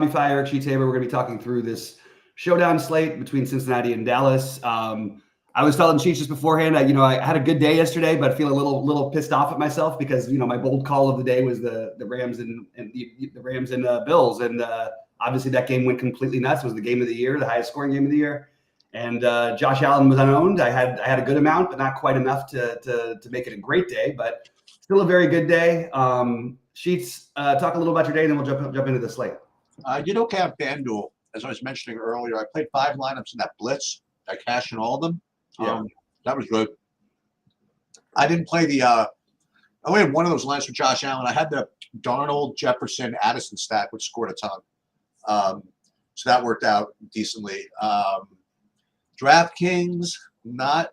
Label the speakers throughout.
Speaker 1: BobbyFi, Eric Tabor. We're going to be talking through this showdown slate between Cincinnati and Dallas. I was telling Cheech just beforehand, I had a good day yesterday, but I feel a little pissed off at myself because my bold call of the day was the Rams and the Rams and Bills, and obviously that game went completely nuts. It was the game of the year, the highest scoring game of the year, and Josh Allen was unowned. I had a good amount, but not quite enough to make it a great day, but still a very good day. Sheets, talk a little about your day, and then we'll jump into the slate.
Speaker 2: Okay, on FanDuel, as I was mentioning earlier, I played 5 lineups in that blitz. I cashed in all of them.
Speaker 1: Yeah.
Speaker 2: That was good. I didn't play I only had one of those lines for Josh Allen. I had the Darnold, Jefferson, Addison stack, which scored a ton. So that worked out decently. DraftKings, I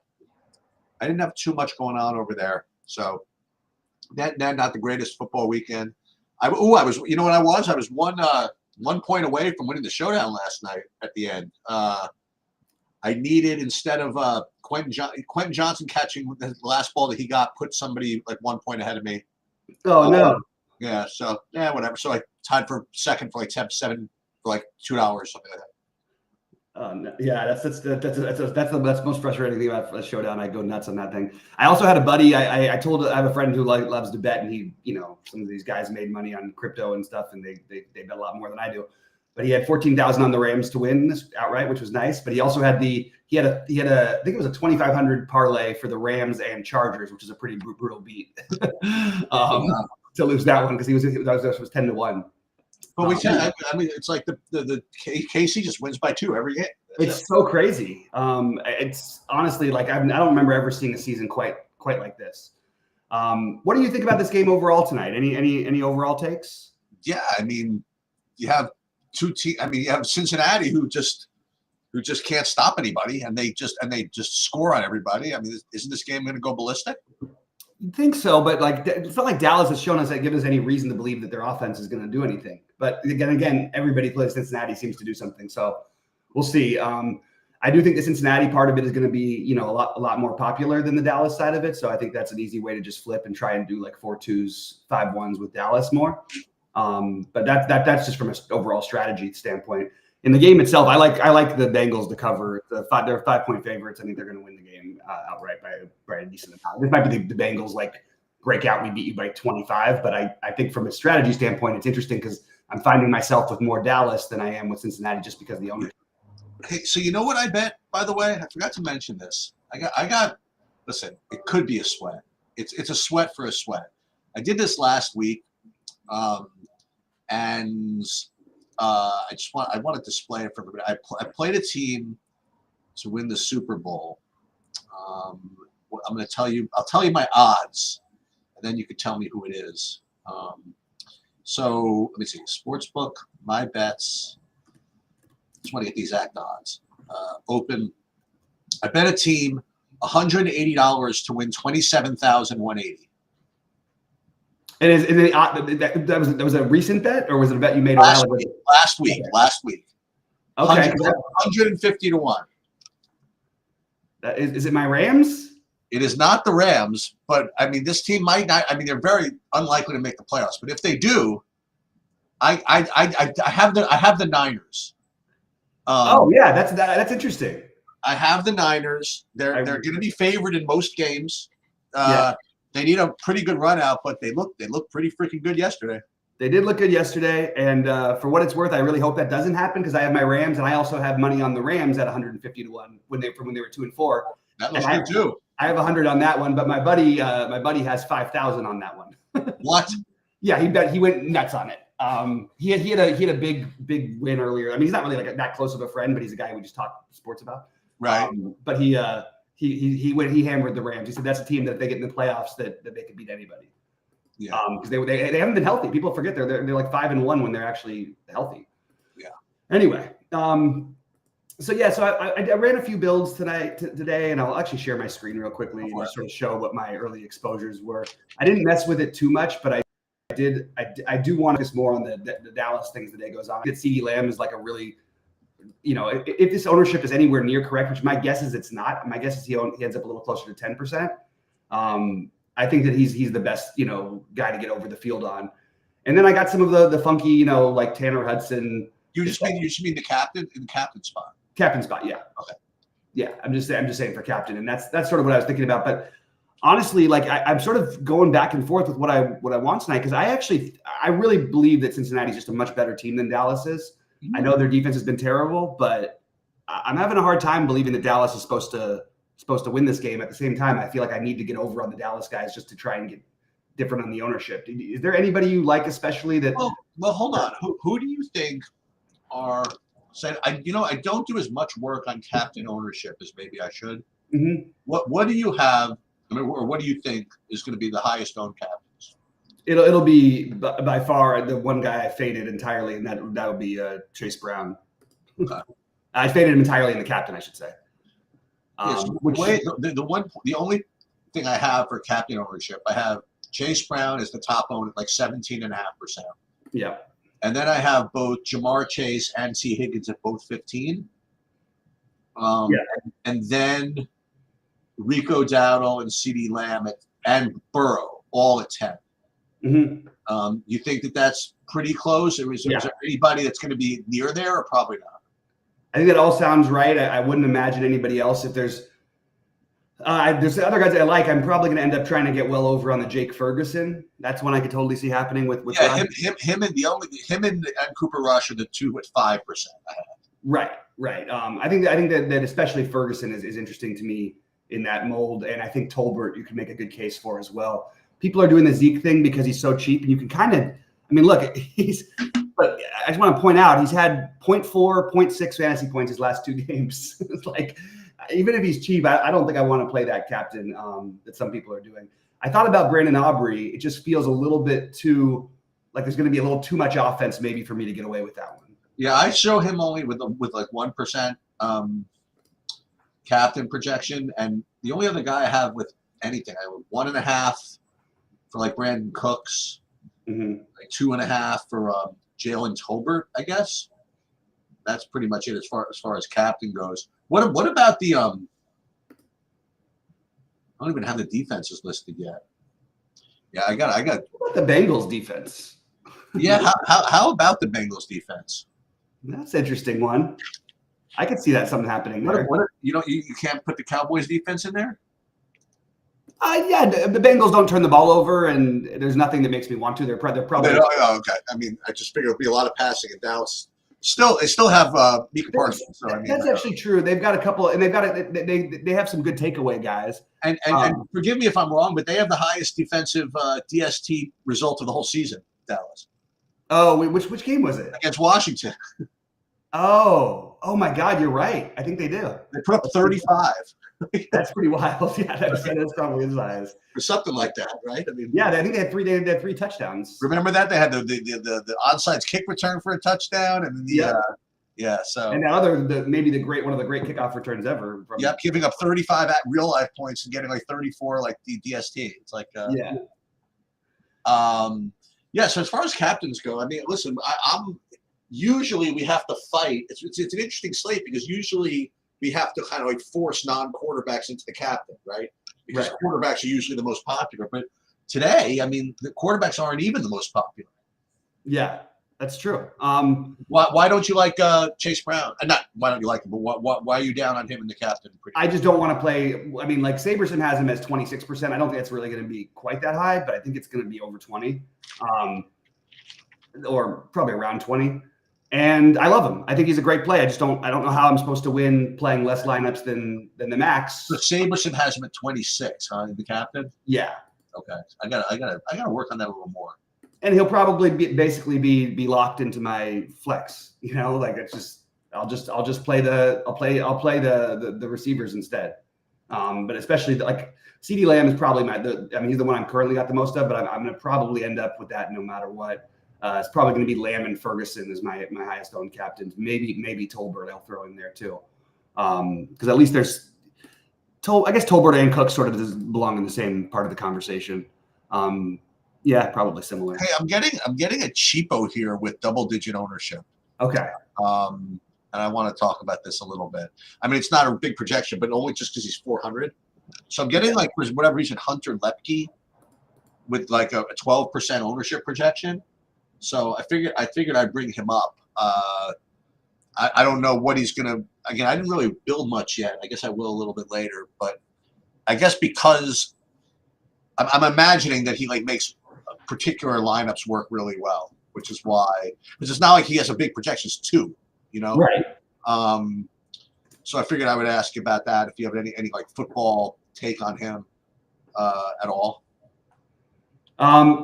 Speaker 2: didn't have too much going on over there. So not the greatest football weekend. I was, you know what I was? I was 1 point away from winning the showdown last night at the end. I needed, instead of Quentin Johnson catching the last ball that he got, put somebody like 1 point ahead of me.
Speaker 1: Oh, no.
Speaker 2: Yeah, so, whatever. So I tied for second for like 7 for like $2, something like that.
Speaker 1: Yeah, that's the most frustrating thing about a showdown. I go nuts on that thing. I also had a buddy. I have a friend who loves to bet, and he, some of these guys made money on crypto and stuff, and they bet a lot more than I do. But he had 14,000 on the Rams to win this outright, which was nice. But he also had I think it was a 2,500 parlay for the Rams and Chargers, which is a pretty brutal beat to lose that one because it was 10-1.
Speaker 2: But it's like the KC just wins by 2 every game.
Speaker 1: It's so crazy. It's honestly like I don't remember ever seeing a season quite like this. What do you think about this game overall tonight? Any overall takes? Yeah,
Speaker 2: you have two teams. You have Cincinnati who just can't stop anybody, and they just score on everybody. Isn't this game going to go ballistic?
Speaker 1: You think so, but it's not like Dallas has shown us that given us any reason to believe that their offense is going to do anything. But again, everybody plays Cincinnati seems to do something. So we'll see. I do think the Cincinnati part of it is going to be, a lot more popular than the Dallas side of it. So I think that's an easy way to just flip and try and do like 4-2s, 5-1s with Dallas more. But that's just from an overall strategy standpoint. In the game itself, I like the Bengals to cover. They're 5-point favorites. I think they're going to win the game outright by a decent amount. This might be the Bengals breakout. We beat you by 25, but I think from a strategy standpoint, it's interesting because I'm finding myself with more Dallas than I am with Cincinnati just because of the ownership.
Speaker 2: Hey, so you know what I bet, by the way? I forgot to mention this. I got. Listen, it could be a sweat. It's a sweat for a sweat. I did this last week, and. I want to display it for everybody. I played a team to win the Super Bowl. I'm going to tell you. I'll tell you my odds, and then you can tell me who it is. So let me see. Sportsbook, my bets. Just want to get the exact odds. Open. I bet a team $180 to win $27,180.
Speaker 1: And that was a recent bet, or was it a bet you made
Speaker 2: last week? Last week.
Speaker 1: Okay.
Speaker 2: 150 to 1.
Speaker 1: Is it my Rams?
Speaker 2: It is not the Rams, but this team might not. They're very unlikely to make the playoffs. But if they do, I have the Niners.
Speaker 1: That's interesting.
Speaker 2: I have the Niners. They're going to be favored in most games. They need a pretty good run out, but they look pretty freaking good yesterday.
Speaker 1: They did look good yesterday, and for what it's worth, I really hope that doesn't happen because I have my Rams, and I also have money on the Rams at 150 to 1 when they were 2-4.
Speaker 2: That looks good too.
Speaker 1: I have 100 on that one, but my buddy has 5,000 on that one.
Speaker 2: What?
Speaker 1: Yeah, he went nuts on it. He had a big win earlier. He's not really that close of a friend, but he's a guy we just talk sports about.
Speaker 2: Right.
Speaker 1: But he hammered the Rams. He said that's a team that if they get in the playoffs that they could beat anybody.
Speaker 2: Yeah.
Speaker 1: Because they haven't been healthy. People forget they're like 5-1 when they're actually healthy.
Speaker 2: Yeah.
Speaker 1: Anyway, so I ran a few builds today, and I'll actually share my screen real quickly and just sort of show what my early exposures were. I didn't mess with it too much, but I do want to focus more on the Dallas thing as the day goes on. I think CeeDee Lamb is like a really if this ownership is anywhere near correct, which my guess is it's not. My guess is he ends up a little closer to 10%. I think that he's the best, guy to get over the field on. And then I got some of the funky, like Tanner Hudson,
Speaker 2: You just mean the captain in the captain spot.
Speaker 1: Captain spot, yeah.
Speaker 2: Okay.
Speaker 1: Yeah, I'm just saying for captain, and that's sort of what I was thinking about. But honestly, like I'm sort of going back and forth with what I want tonight, because I really believe that Cincinnati's just a much better team than Dallas is. Mm-hmm. I know their defense has been terrible, but I'm having a hard time believing that Dallas is supposed to win this game. At the same time, I feel like I need to get over on the Dallas guys just to try and get different on the ownership. Is there anybody you like especially that?
Speaker 2: Well, hold on. Who do you think are? I don't do as much work on captain ownership as maybe I should.
Speaker 1: Mm-hmm.
Speaker 2: What do you have? I mean, or what do you think is going to be the highest owned captains?
Speaker 1: It'll be by far the one guy I faded entirely, and that would be Chase Brown.
Speaker 2: Okay.
Speaker 1: I faded him entirely in the captain, I should say.
Speaker 2: The only thing I have for captain ownership, I have Chase Brown as the top owner, like 17.5%.
Speaker 1: Yeah.
Speaker 2: And then I have both Jamar Chase and T. Higgins at both 15. And then Rico Dowdle and CeeDee Lamb and Burrow all at 10.
Speaker 1: Mm-hmm.
Speaker 2: You think that's pretty close? Is there anybody that's going to be near there, or probably not?
Speaker 1: I think that all sounds right. I wouldn't imagine anybody else. If there's other guys I like, I'm probably going to end up trying to get well over on the Jake Ferguson. That's one I could totally see happening with
Speaker 2: him and Cooper Rush are the two at 5%.
Speaker 1: Right. I think that especially Ferguson is interesting to me in that mold, and I think Tolbert you can make a good case for as well. People are doing the Zeke thing because he's so cheap, and you can kind of, I mean, look, but I just want to point out he's had 0.4, 0.6 fantasy points his last 2 games. It's like, even if he's cheap, I don't think I want to play that captain that some people are doing. I thought about Brandon Aubrey. It just feels a little bit too, like there's going to be a little too much offense maybe for me to get away with that one.
Speaker 2: Yeah, I show him only with like 1% captain projection, and the only other guy I have with anything, I have 1.5 for like Brandon Cooks, like 2.5 for Jalen Tolbert, I guess. That's pretty much it as far as captain goes. What about the I don't even have the defenses listed yet. Yeah, I got.
Speaker 1: What about the Bengals defense?
Speaker 2: Yeah, how about the Bengals defense?
Speaker 1: That's an interesting one. I could see that something happening there.
Speaker 2: You can't put the Cowboys defense in there?
Speaker 1: Yeah, the Bengals don't turn the ball over, and there's nothing that makes me want to. They're probably.
Speaker 2: Okay. I mean, I just figured it'll be a lot of passing in Dallas. They still have Micah Parsons. So, I mean,
Speaker 1: that's actually true. They've got a couple, and they have some good takeaway guys.
Speaker 2: And forgive me if I'm wrong, but they have the highest defensive DST result of the whole season, Dallas.
Speaker 1: Oh, which game was it?
Speaker 2: Against Washington.
Speaker 1: Oh my God, you're right. I think they do.
Speaker 2: They put up 35.
Speaker 1: That's pretty wild. Yeah, that's probably his size.
Speaker 2: Or something like that, right? I mean,
Speaker 1: yeah, I think they had 3 touchdowns.
Speaker 2: Remember that? They had the onside kick return for a touchdown, and then so
Speaker 1: and maybe one of the great kickoff returns ever.
Speaker 2: Giving up 35 at real life points and getting like 34 like the DST. It's like So as far as captains go, I mean, listen, I'm usually we have to fight. It's an interesting slate because usually we have to kind of like force non-quarterbacks into the captain, right? Because quarterbacks are usually the most popular. But today, I mean, the quarterbacks aren't even the most popular.
Speaker 1: Yeah, that's true.
Speaker 2: Why don't you like Chase Brown? Not why don't you like him, but why are you down on him in the captain?
Speaker 1: I just don't want to play. I mean, like Saberson has him as 26%. I don't think it's really going to be quite that high, but I think it's going to be over 20, or probably around 20. And I love him. I think he's a great play. I don't know how I'm supposed to win playing less lineups than the max.
Speaker 2: So Saberson has him at 26, huh? The captain?
Speaker 1: Yeah.
Speaker 2: Okay. I gotta work on that a little more.
Speaker 1: And he'll probably basically be locked into my flex. You know, like it's just I'll play the receivers instead. But especially like CeeDee Lamb is probably he's the one I'm currently got the most of, but I'm going to probably end up with that no matter what. It's probably going to be Lamb and Ferguson as my highest owned captains. Maybe Tolbert I'll throw in there too, because at least there's I guess Tolbert and Cook sort of belong in the same part of the conversation. Yeah, probably similar.
Speaker 2: Hey, I'm getting a cheapo here with double-digit ownership.
Speaker 1: Okay.
Speaker 2: And I want to talk about this a little bit. I mean, it's not a big projection, but only just because he's 400. So I'm getting like for whatever reason Hunter Lepke with like a 12% ownership projection. So I figured I'd bring him up. I don't know what he's going to – again, I didn't really build much yet. I guess I will a little bit later. But I guess because I'm imagining that he, like, makes particular lineups work really well, which is why – because it's not like he has a big projections too, you know?
Speaker 1: Right.
Speaker 2: So I figured I would ask you about that if you have any like football take on him at all.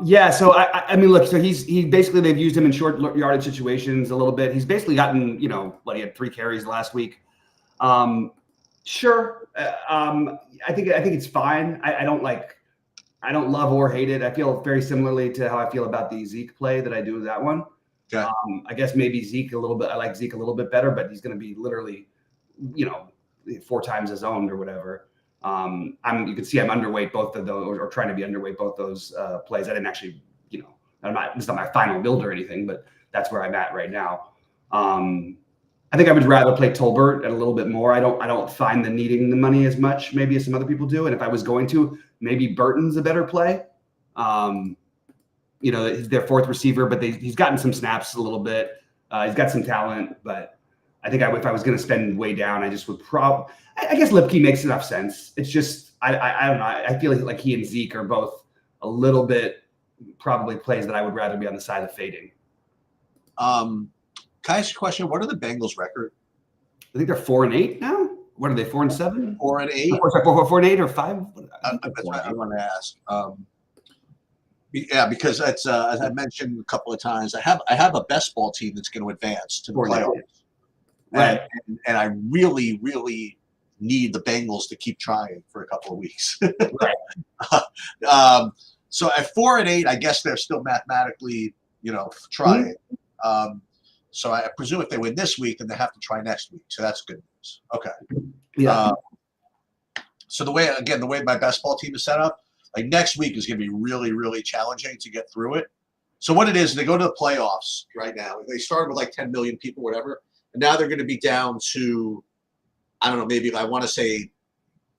Speaker 1: Yeah. So I mean, look. So he basically they've used him in short yardage situations a little bit. He's basically gotten he had 3 carries last week. Sure. I think it's fine. I don't love or hate it. I feel very similarly to how I feel about the Zeke play that I do with that one.
Speaker 2: Okay.
Speaker 1: I guess maybe Zeke a little bit. I like Zeke a little bit better, but he's going to be literally, 4 times as owned or whatever. You can see I'm underweight both of those, or trying to be underweight both those plays. I didn't actually, it's not my final build or anything, but that's where I'm at right now. I think I would rather play Tolbert at a little bit more. I don't find the needing the money as much, maybe as some other people do. And if I was going to, maybe Burton's a better play. He's their 4th receiver, but he's gotten some snaps a little bit. He's got some talent, but I think if I was going to spend way down, I just would I guess Lipke makes enough sense. It's just, I don't know. I feel like he and Zeke are both a little bit probably plays that I would rather be on the side of fading.
Speaker 2: Can I ask you a question? What are the Bengals' record?
Speaker 1: I think they're 4-8 now. What are they? 4-7?
Speaker 2: 4-8.
Speaker 1: 4-8 or 5?
Speaker 2: That's what I want to ask. Yeah, because that's as I mentioned a couple of times, I have a best ball team that's going to advance to the playoffs,
Speaker 1: right?
Speaker 2: And I really, really need the Bengals to keep trying for a couple of weeks.
Speaker 1: Right.
Speaker 2: So at 4-8, I guess they're still mathematically, trying.
Speaker 1: Mm-hmm.
Speaker 2: So I presume if they win this week, then they have to try next week. So that's good news. Okay.
Speaker 1: Yeah.
Speaker 2: So the way my best ball team is set up, like next week is going to be really, really challenging to get through it. So what it is, they go to the playoffs right now. They started with like 10 million people, whatever. And now they're going to be down to, I don't know, maybe I want to say,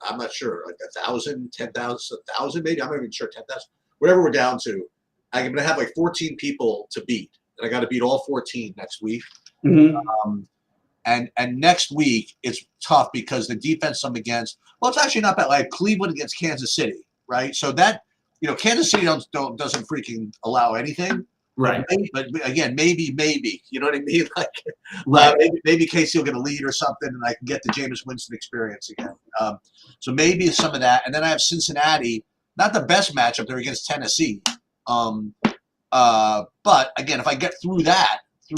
Speaker 2: I'm not sure, like 1,000, 10,000, 1,000 maybe. I'm not even sure, 10,000. Whatever we're down to, I'm going to have like 14 people to beat. And I got to beat all 14 next week.
Speaker 1: Mm-hmm.
Speaker 2: And next week, it's tough because the defense I'm against, well, it's actually not bad. Like Cleveland against Kansas City. Right, so that Kansas City doesn't freaking allow anything,
Speaker 1: right?
Speaker 2: But again, maybe you know what I mean. Like,
Speaker 1: right.
Speaker 2: Maybe Casey will get a lead or something, and I can get the Jameis Winston experience again. So maybe some of that, and then I have Cincinnati, not the best matchup. They're against Tennessee, but again, if I get through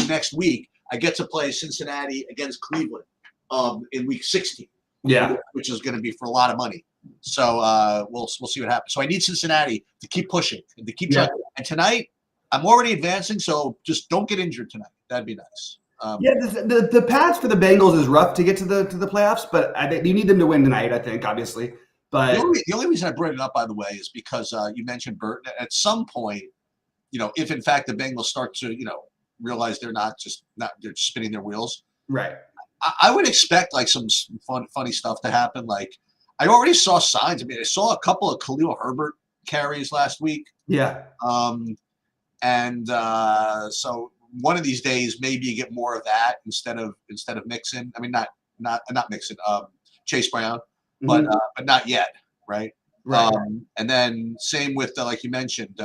Speaker 2: next week, I get to play Cincinnati against Cleveland in week 16.
Speaker 1: Yeah,
Speaker 2: which is going to be for a lot of money. So we'll see what happens. So I need Cincinnati to keep pushing and to keep trying. And tonight, I'm already advancing, so just don't get injured tonight. That'd be nice.
Speaker 1: The path for the Bengals is rough to get to the playoffs, but you need them to win tonight, I think, obviously. But
Speaker 2: the only reason I brought it up, by the way, is because you mentioned Burton. At some point, if in fact the Bengals start to, realize they're they're spinning their wheels.
Speaker 1: Right.
Speaker 2: I would expect like some funny stuff to happen. Like I already saw signs. I mean, I saw a couple of Khalil Herbert carries last week.
Speaker 1: Yeah.
Speaker 2: So one of these days, maybe you get more of that instead of Mixon. I mean, not Mixon. Chase Brown, but not yet, right?
Speaker 1: Right.
Speaker 2: And then same with like you mentioned.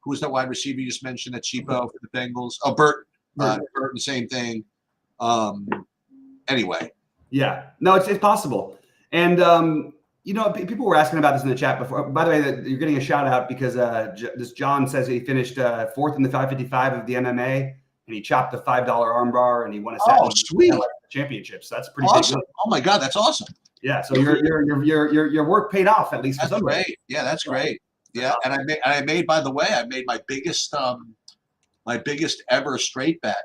Speaker 2: Who was that wide receiver you just mentioned? That cheapo for the Bengals. Oh, Burton. Burton, same thing. Anyway.
Speaker 1: Yeah. No, it's possible. And people were asking about this in the chat before. By the way, you're getting a shout out because this John says he finished 4th in the 555 of the MMA, and he chopped the $5 armbar, and he won a
Speaker 2: sweet
Speaker 1: championship. So that's pretty
Speaker 2: awesome.
Speaker 1: big.
Speaker 2: Oh my God, that's awesome.
Speaker 1: Yeah. So your work paid off at least.
Speaker 2: That's
Speaker 1: for some
Speaker 2: great.
Speaker 1: way.
Speaker 2: Yeah, that's great. Yeah, and I made by the way, I made my biggest ever straight bet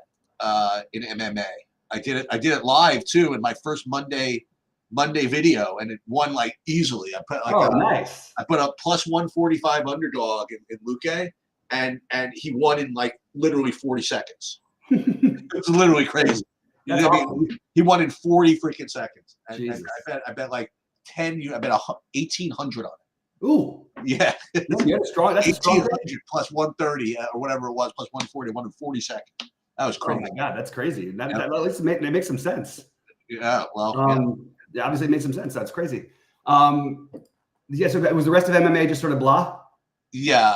Speaker 2: in MMA. I did it live too in my first Monday video, and it won like easily. I put
Speaker 1: nice.
Speaker 2: I put up plus 145 underdog in Luque, and he won in like literally 40 seconds. It's literally crazy.
Speaker 1: Awesome.
Speaker 2: He won in 40 freaking seconds. And I bet like 10. I bet 1,800 on it.
Speaker 1: Ooh.
Speaker 2: Yeah.
Speaker 1: That's strong. That's
Speaker 2: 1,800 plus 130 or whatever it was, plus 140, won in 40 seconds. That was
Speaker 1: Oh
Speaker 2: crazy.
Speaker 1: my God, that's crazy. That at least it makes some sense.
Speaker 2: Yeah, well,
Speaker 1: yeah, obviously it made some sense. That's crazy. Yeah, so was the rest of MMA just sort of blah?
Speaker 2: yeah.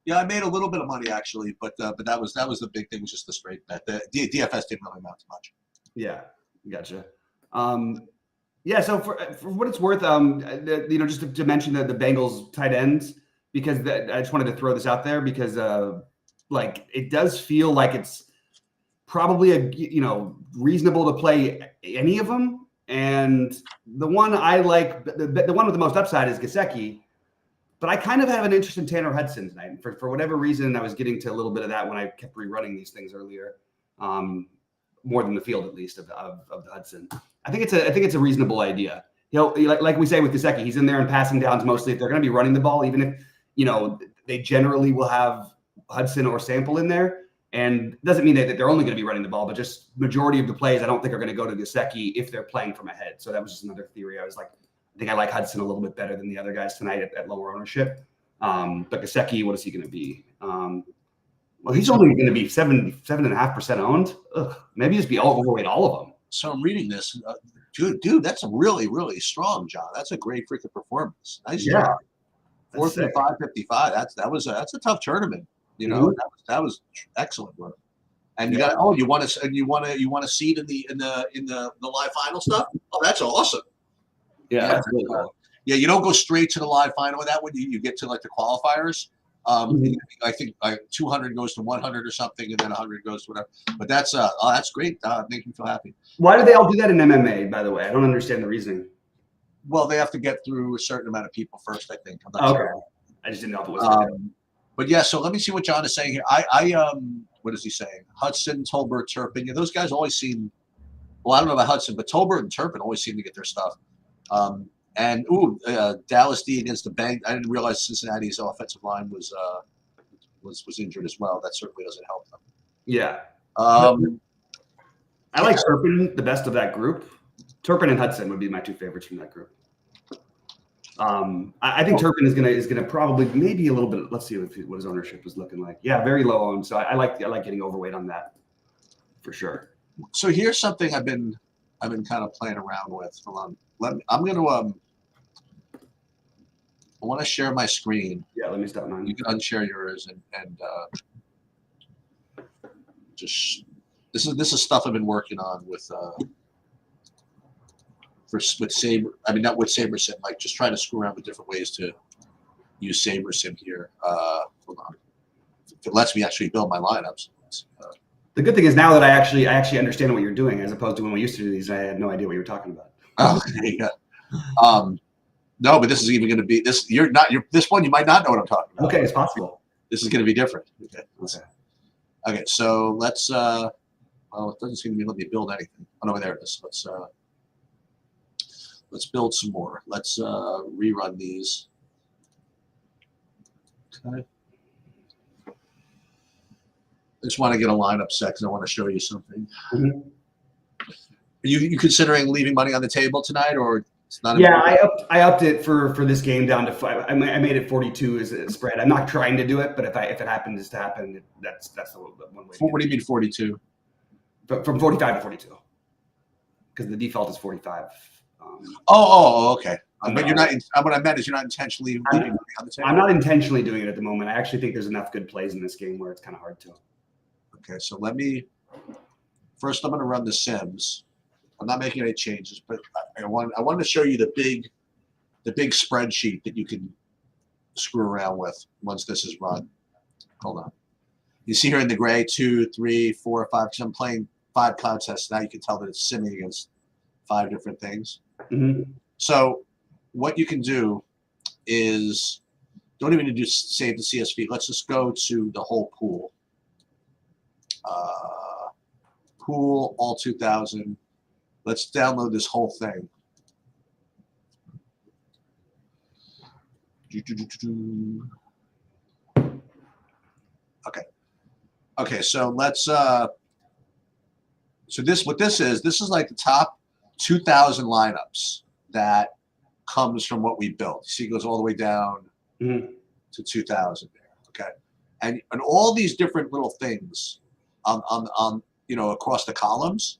Speaker 2: Yeah, I made a little bit of money actually, but that was the big thing, was just the straight bet. The DFS didn't really amount to much.
Speaker 1: Yeah, gotcha. Yeah, so for what it's worth, just to mention the Bengals tight ends, because I just wanted to throw this out there because like it does feel like it's probably reasonable to play any of them. And the one I like, the one with the most upside is Gesicki, but I kind of have an interest in Tanner Hudson tonight. For whatever reason, I was getting to a little bit of that when I kept rerunning these things earlier, more than the field at least of the Hudson. I think it's a reasonable idea. Like we say with Gesicki, he's in there and passing downs mostly. If they're going to be running the ball, even if they generally will have Hudson or Sample in there. And it doesn't mean that they're only going to be running the ball, but just majority of the plays, I don't think are going to go to Gesicki if they're playing from ahead. So that was just another theory. I think I like Hudson a little bit better than the other guys tonight at lower ownership. But Gesicki, what is he going to be? Well, he's only going to be 7.5% owned. Ugh, maybe just be overweight all of them.
Speaker 2: So I'm reading this, dude. That's a really, really strong, John. That's a great freaking performance. Nice job. 4.55. That's a tough tournament. That was excellent work. And you got you want to seed in the live final stuff. Oh, that's awesome.
Speaker 1: Yeah, that's really cool.
Speaker 2: Yeah, you don't go straight to the live final with that one. You get to like the qualifiers. I think like 200 goes to 100 or something, and then 100 goes to whatever. But that's great. Make me feel happy.
Speaker 1: Why do they all do that in MMA? By the way, I don't understand the reasoning.
Speaker 2: Well, they have to get through a certain amount of people first, I think. I'm
Speaker 1: not
Speaker 2: sure.
Speaker 1: Okay. I just didn't know if it was.
Speaker 2: But yeah, so let me see what John is saying here. What is he saying? Hudson, Tolbert, Turpin. Yeah, those guys always seem. Well, I don't know about Hudson, but Tolbert and Turpin always seem to get their stuff. Dallas D against the Bank. I didn't realize Cincinnati's offensive line was injured as well. That certainly doesn't help them.
Speaker 1: Yeah. I like Turpin the best of that group. Turpin and Hudson would be my two favorites from that group. I think Turpin is gonna probably maybe a little bit. Let's see what his ownership is looking like. Yeah, very low owned. So I like getting overweight on that for sure.
Speaker 2: So here's something I've been kind of playing around with. Hold on. I'm gonna I want to share my screen.
Speaker 1: Yeah, let me stop mine.
Speaker 2: You can unshare yours and just this is stuff I've been working on with Saber. I mean, not with SaberSim, like just trying to screw around with different ways to use SaberSim here. Hold on. If it lets me actually build my lineups.
Speaker 1: The good thing is now that I actually understand what you're doing, as opposed to when we used to do these, I had no idea what you were talking about.
Speaker 2: Oh, there you go. No, but this is even going to be this. This one you might not know what I'm talking about.
Speaker 1: Okay, it's possible.
Speaker 2: This is going to be different. Okay. So let's. Well, it doesn't seem to be letting me build anything. Oh no, there it is. Let's build some more. Let's rerun these. Okay. I just want to get a lineup set because I want to show you something.
Speaker 1: Mm-hmm.
Speaker 2: Are you considering leaving money on the table tonight, or it's not?
Speaker 1: Yeah, I upped it for this game down to 5. I made it 42 as a spread. I'm not trying to do it, but if it happens to happen, that's the one way.
Speaker 2: What do you mean 42?
Speaker 1: From 45 to 42, because the default is 45.
Speaker 2: Okay. But you're not. What I meant is you're not intentionally leaving money on the table.
Speaker 1: I'm not intentionally doing it at the moment. I actually think there's enough good plays in this game where it's kind of hard to.
Speaker 2: Okay, so first I'm going to run the Sims. I'm not making any changes, but I wanted to show you the big spreadsheet that you can screw around with once this is run. Hold on. You see here in the gray 2, 3, 4, 5. Because I'm playing 5 contests now, you can tell that it's simming against 5 different things.
Speaker 1: Mm-hmm.
Speaker 2: So what you can do is don't even need to save the CSV. Let's just go to the whole pool. Pool all 2000. Let's download this whole thing. Okay, so let's so what this is like the top 2,000 lineups that comes from what we built. You see, it goes all the way down to 2,000 there. Okay, and all these different little things on across the columns.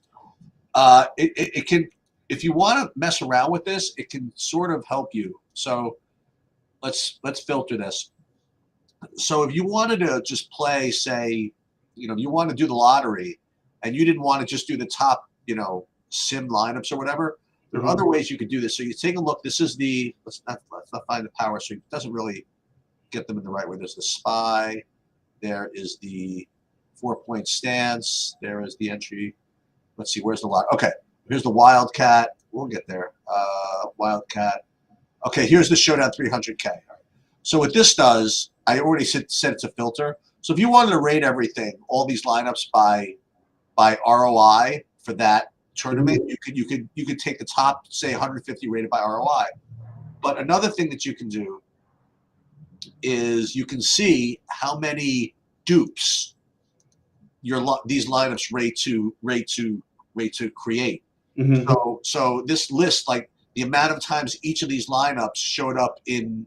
Speaker 2: It can, if you want to mess around with this, it can sort of help you. So let's filter this. So if you wanted to just play, say, you want to do the lottery, and you didn't want to just do the top, sim lineups or whatever, there are other ways you could do this. So you take a look. This is the let's not find the power sweep. It doesn't really get them in the right way. There's the SPY. There is the 4-point stance. There is the entry. Let's see, where's the lot? Okay, here's the Wildcat. We'll get there. Wildcat. Okay, here's the Showdown 300K. All right. So what this does, I already said it's a filter. So if you wanted to rate everything, all these lineups by ROI for that tournament, you could take the top, say 150 rated by ROI. But another thing that you can do is you can see how many dupes these lineups rate to create. So this list, like the amount of times each of these lineups showed up in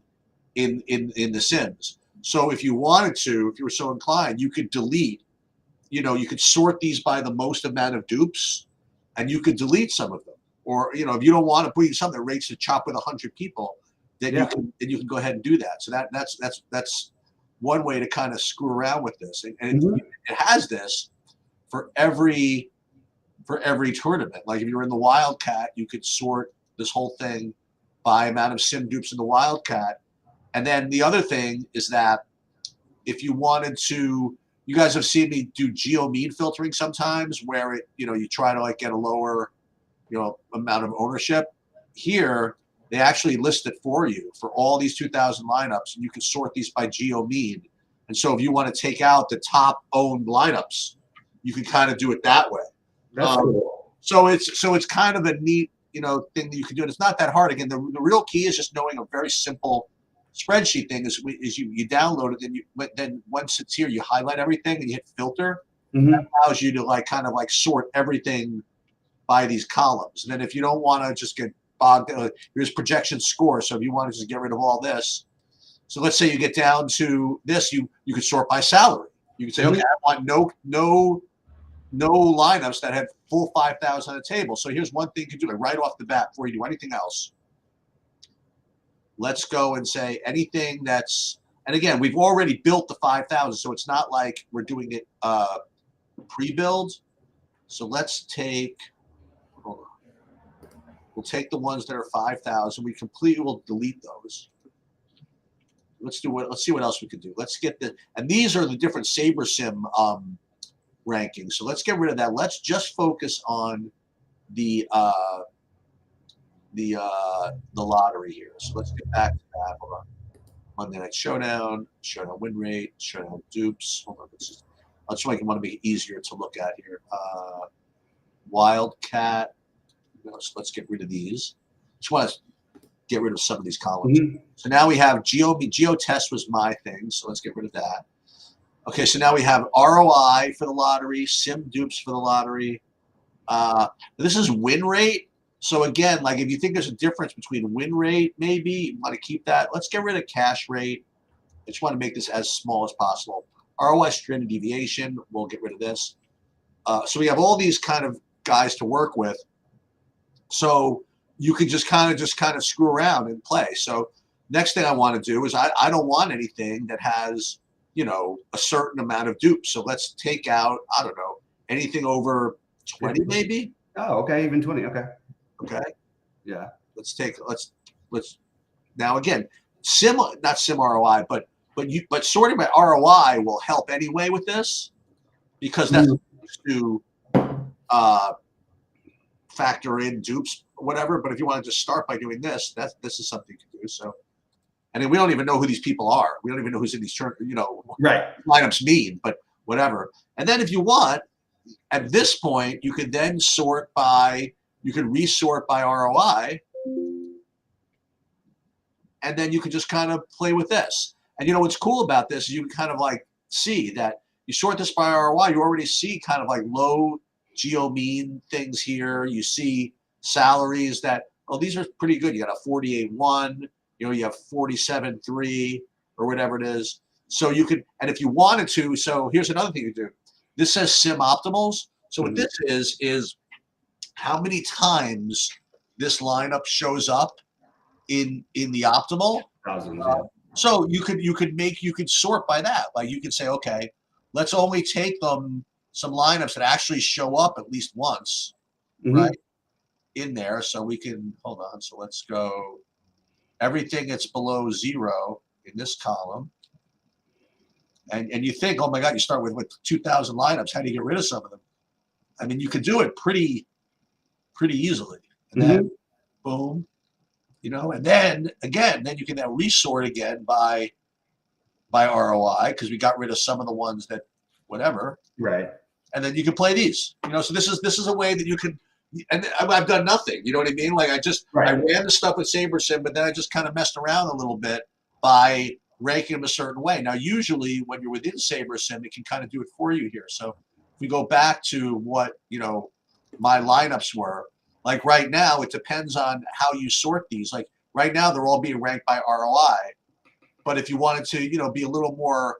Speaker 2: the sims. So if you wanted to, if you were so inclined, you could delete, you could sort these by the most amount of dupes, and you could delete some of them. Or, if you don't want to put something that rates to chop with 100 people, then you can go ahead and do that. So that's one way to kind of screw around with this. And it has this for every tournament. Like if you were in the Wildcat, you could sort this whole thing by amount of sim dupes in the Wildcat. And then the other thing is that if you wanted to, you guys have seen me do geo mean filtering sometimes, where you try to like get a lower amount of ownership. Here they actually list it for you for all these 2,000 lineups, and you can sort these by geo mean. And so if you want to take out the top owned lineups, you can kind of do it that way.
Speaker 1: That's cool.
Speaker 2: So it's kind of a neat thing that you can do, and it's not that hard. Again, the real key is just knowing a very simple spreadsheet thing. Is you download it, then once it's here, you highlight everything and you hit filter. That allows you to kind of sort everything by these columns. And then if you don't want to just get bogged down, here's projection score. So if you want to just get rid of all this, so let's say you get down to this, you could sort by salary. You can say, okay, I want no lineups that have full 5,000 on the table. So here's one thing you can do right off the bat before you do anything else. Let's go and say anything that's, and again, we've already built the 5,000, so it's not like we're doing it pre-build. So let's take, hold on. We'll take the ones that are 5,000. We completely will delete those. Let's see what else we can do. Let's get and these are the different Saber Sim rankings. So let's get rid of that. Let's just focus on the lottery here. So let's get back to that. Hold on. Monday Night Showdown, Showdown win rate, Showdown dupes. Hold on. I just want to make it easier to look at here. Wildcat. So let's get rid of these. Just want to get rid of some of these columns. So now we have geo test was my thing. So let's get rid of that. Okay, so now we have ROI for the lottery, sim dupes for the lottery. This is win rate. So again, if you think there's a difference between win rate, maybe you want to keep that. Let's get rid of cash rate. I just want to make this as small as possible. ROI standard deviation, we'll get rid of this. So we have all these kind of guys to work with. So you can just kind of screw around and play. So next thing I want to do is I don't want anything that has a certain amount of dupes. So let's take out, I don't know, anything over 20 maybe.
Speaker 1: Oh, okay, even 20. Okay.
Speaker 2: Okay.
Speaker 1: Yeah.
Speaker 2: Let's now again, not sim ROI, but sorting by ROI will help anyway with this, because that's to factor in dupes or whatever. But if you want to just start by doing this, this is something to do. So, and then we don't even know who these people are. We don't even know who's in these lineups mean, but whatever. And then if you want, at this point, you could then you can resort by ROI, and then you can just kind of play with this. And what's cool about this is you can kind of see that you sort this by ROI, you already see kind of low geo mean things here. You see salaries that, oh, these are pretty good. You got a 48.1, you have 47.3 or whatever it is. So you could, and if you wanted to, so here's another thing you do. This says sim optimals. So what this is how many times this lineup shows up in the optimal.
Speaker 1: Thousands, yeah.
Speaker 2: So you could sort by that. Like you could say, okay, let's only take some lineups that actually show up at least once, right, in there. So we can hold on. So let's go everything that's below 0 in this column. And you think, oh my God, you start with 2,000 lineups. How do you get rid of some of them? I mean, you could do it pretty easily. And then boom, and then again, then you can now resort again by ROI because we got rid of some of the ones that whatever.
Speaker 1: Right.
Speaker 2: And then you can play these. So this is a way that you can. And I've done nothing. You know what I mean? Like I ran the stuff with SaberSim, but then I just kind of messed around a little bit by ranking them a certain way. Now, usually when you're within SaberSim, it can kind of do it for you here. So if we go back to what my lineups were, like right now, it depends on how you sort these. Like right now, they're all being ranked by ROI. But if you wanted to, be a little more,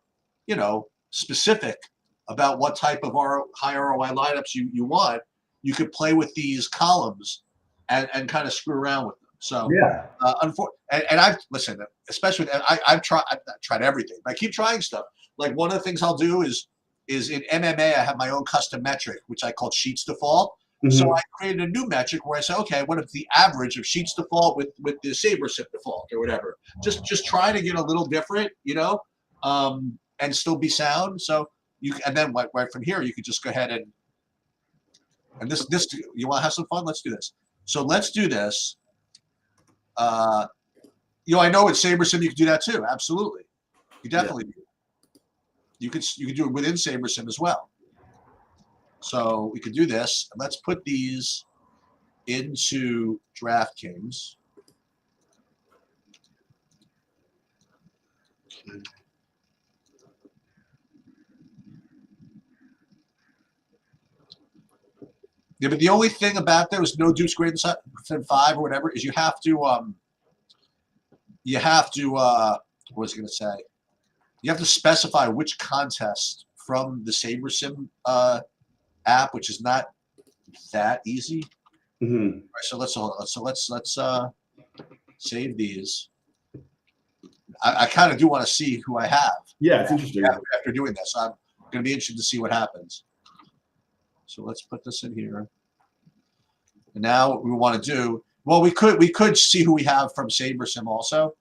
Speaker 2: specific about what type of high ROI lineups you want, you could play with these columns and kind of screw around with them. So
Speaker 1: yeah,
Speaker 2: and I've listened, especially I've tried everything. I keep trying stuff. Like one of the things I'll do is in MMA I have my own custom metric which I call sheets default. So I created a new metric where I say, okay, what if the average of sheets default with the SaberSim default or whatever? Just try to get a little different, and still be sound. So and then right from here you could just go ahead and this you want to have some fun? Let's do this. So let's do this. I know with SaberSim you can do that too. Absolutely, you definitely do. You could do it within SaberSim as well. So we could do this. And let's put these into DraftKings. Okay. Yeah, but the only thing about there was no deuce greater than 5 or whatever is you have to what was I going to say? You have to specify which contest from the SaberSim app, which is not that easy. All right, so let's save these. I kind of do want to see who I have.
Speaker 1: Yeah, it's interesting.
Speaker 2: After doing this, I'm going to be interested to see what happens. So let's put this in here. And now what we want to do, well, we could see who we have from SaberSim also.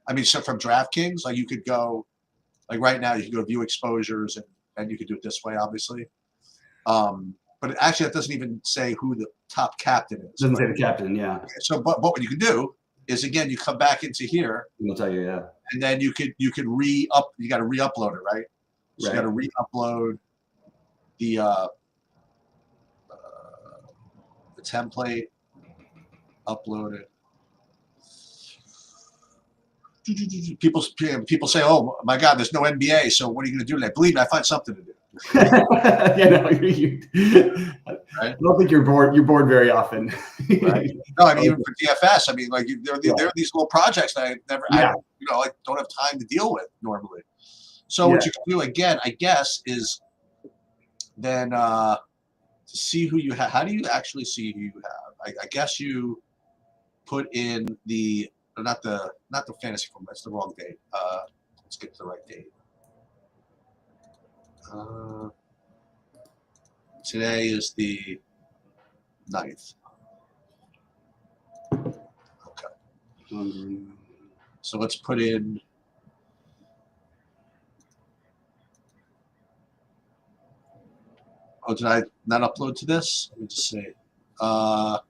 Speaker 2: I mean, so from DraftKings, like you could go, like right now, you can go view exposures and you could do it this way, obviously. But actually, that doesn't even say who the top captain is.
Speaker 1: Doesn't say the captain, yeah.
Speaker 2: Okay, so, but what you can do is again, you come back into here.
Speaker 1: It'll tell you, yeah.
Speaker 2: And then you could you got to re-upload it, right? So you got to re-upload the template, upload it. People say, "Oh my God, there's no NBA. So what are you going to do today?" Believe me, I find something to do.
Speaker 1: Yeah, no, I don't think you're bored. You're bored very often.
Speaker 2: Right. No, I mean even for DFS, I mean like there are these little projects that I never, I don't have time to deal with normally. So what you can do again, I guess, is then to see who you have. How do you actually see who you have? I guess you put in the not the fantasy form. That's the wrong date. Let's get to the right date. Today is the 9th. Okay. So let's put in. Oh, did I not upload to this? Let me just see. Let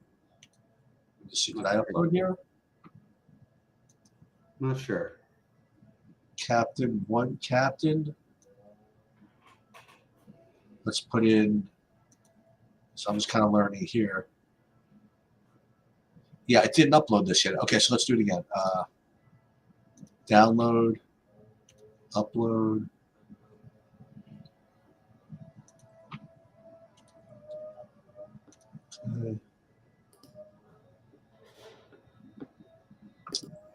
Speaker 2: me just see. Did I upload here?
Speaker 1: I'm not sure.
Speaker 2: One captain. Let's put in. So I'm just kind of learning here. Yeah, it didn't upload this yet. Okay, so let's do it again. Download, upload. Okay.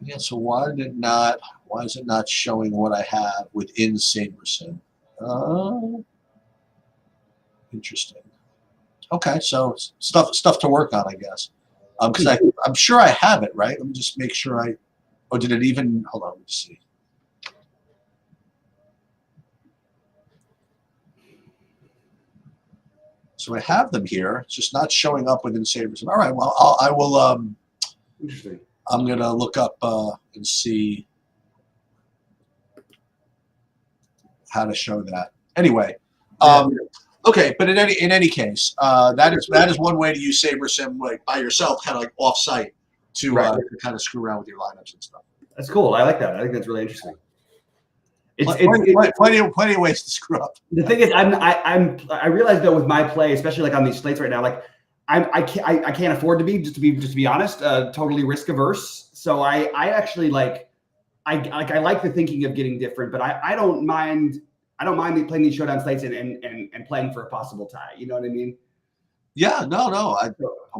Speaker 2: Yeah, so why did it not Why is it not showing what I have within SaberSim? Interesting. Okay, so stuff to work on, I guess. Because I'm sure I have it, right? Let me just make sure I. Or did it even? Hold on, let me see. So I have them here. It's just not showing up within SaberSim. All right. Well, I will.
Speaker 1: Interesting.
Speaker 2: I'm gonna look up and see how to show that. Anyway. Okay, but in any case, that is one way to use SaberSim like by yourself, kind of like off-site, to kind of screw around with your lineups and stuff.
Speaker 1: That's cool. I like that. I think that's really interesting.
Speaker 2: Plenty of ways to screw up.
Speaker 1: The thing is, I realize though with my play, especially like on these slates right now, like I can't afford to be just to be honest, totally risk averse. So I actually like the thinking of getting different, but I don't mind. I don't mind playing these showdown slates and playing for a possible tie. You know what I mean?
Speaker 2: Yeah, no.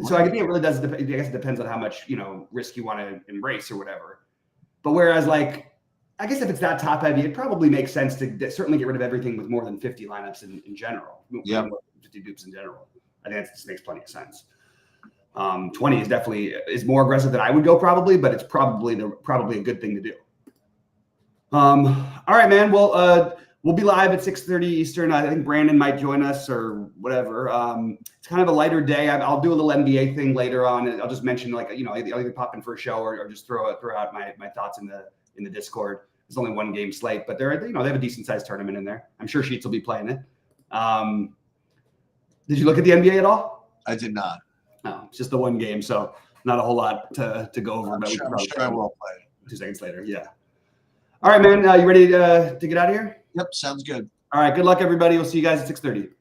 Speaker 1: So I think it really does. I guess it depends on how much risk you want to embrace or whatever. But whereas like, I guess if it's that top heavy, it probably makes sense to certainly get rid of everything with more than 50 lineups in general.
Speaker 2: Yeah,
Speaker 1: 50 dupes in general. I think that makes plenty of sense. 20 is more aggressive than I would go probably, but it's probably a good thing to do. All right, man. Well, we'll be live at 6:30 Eastern. I think Brandon might join us or whatever. It's kind of a lighter day. I'll do a little NBA thing later on. I'll just mention like, I'll either pop in for a show or just throw out my thoughts in the Discord. There's only one game slate, but they have a decent sized tournament in there. I'm sure Sheets will be playing it. Did you look at the NBA at all?
Speaker 2: I did not.
Speaker 1: No, it's just the one game, so not a whole lot to go over.
Speaker 2: I'm sure I will play
Speaker 1: 2 seconds later. Yeah. All right, man. You ready to get out of here?
Speaker 2: Yep, sounds good.
Speaker 1: All right. Good luck, everybody. We'll see you guys at 6:30.